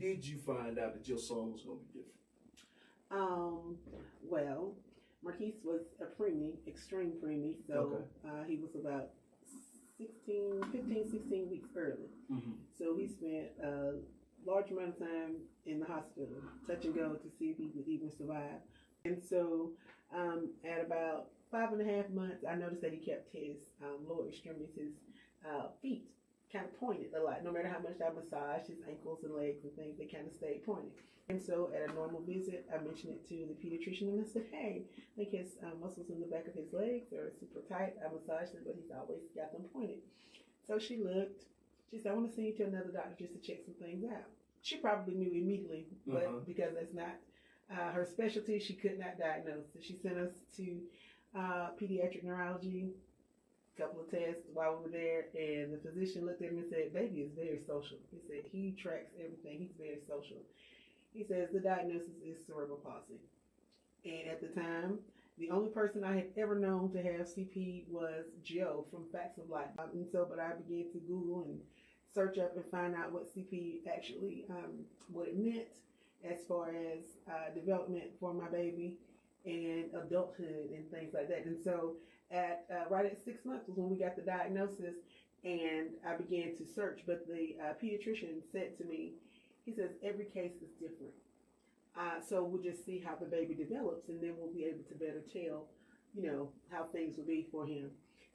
did you find out that your son was going to be different? Well, Marquis was a preemie, extreme preemie, so he was about 15, 16 weeks early. Mm-hmm. So he spent a large amount of time in the hospital, touch and go, to see if he would even survive. And so at about 5.5 months, I noticed that he kept his lower extremities, his feet, kind of pointed a lot. No matter how much I massaged his ankles and legs and things, they kind of stayed pointed. And so at a normal visit, I mentioned it to the pediatrician and I said, hey, I think his muscles in the back of his legs are super tight. I massaged them, but he's always got them pointed. So she looked. She said, I want to send you to another doctor just to check some things out. She probably knew immediately, but because that's not her specialty, she could not diagnose. So she sent us to pediatric neurology, a couple of tests while we were there, and the physician looked at me and said, baby is very social. He said he tracks everything. He's very social. He says the diagnosis is cerebral palsy. And at the time, the only person I had ever known to have CP was Joe from Facts of Life. And so, but I began to Google and search up and find out what CP actually, what it meant as far as development for my baby and adulthood and things like that. And so at right at 6 months was when we got the diagnosis, and I began to search. But the pediatrician said to me, he says, every case is different. So we'll just see how the baby develops, and then we'll be able to better tell, you know, how things will be for him.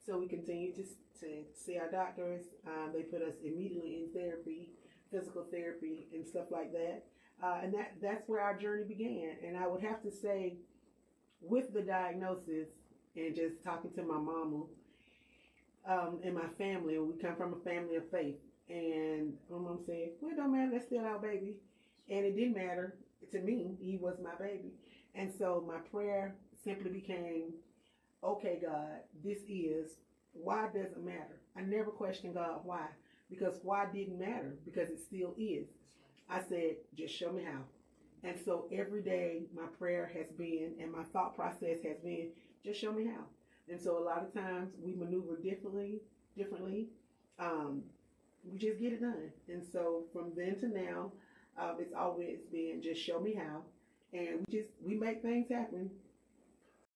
So we continued to see our doctors. They put us immediately in therapy, physical therapy, and stuff like that. And that's where our journey began. And I would have to say, with the diagnosis and just talking to my mama and my family, we come from a family of faith. And my mom said, well, it don't matter, that's still our baby. And it didn't matter to me, he was my baby. And so my prayer simply became, okay, God, this is, why doesn't matter? I never questioned God why, because why didn't matter, because it still is. I said, just show me how. And so every day my prayer has been, and my thought process has been, just show me how. And so a lot of times we maneuver differently. We just get it done. And so from then to now, it's always been just show me how. And we make things happen.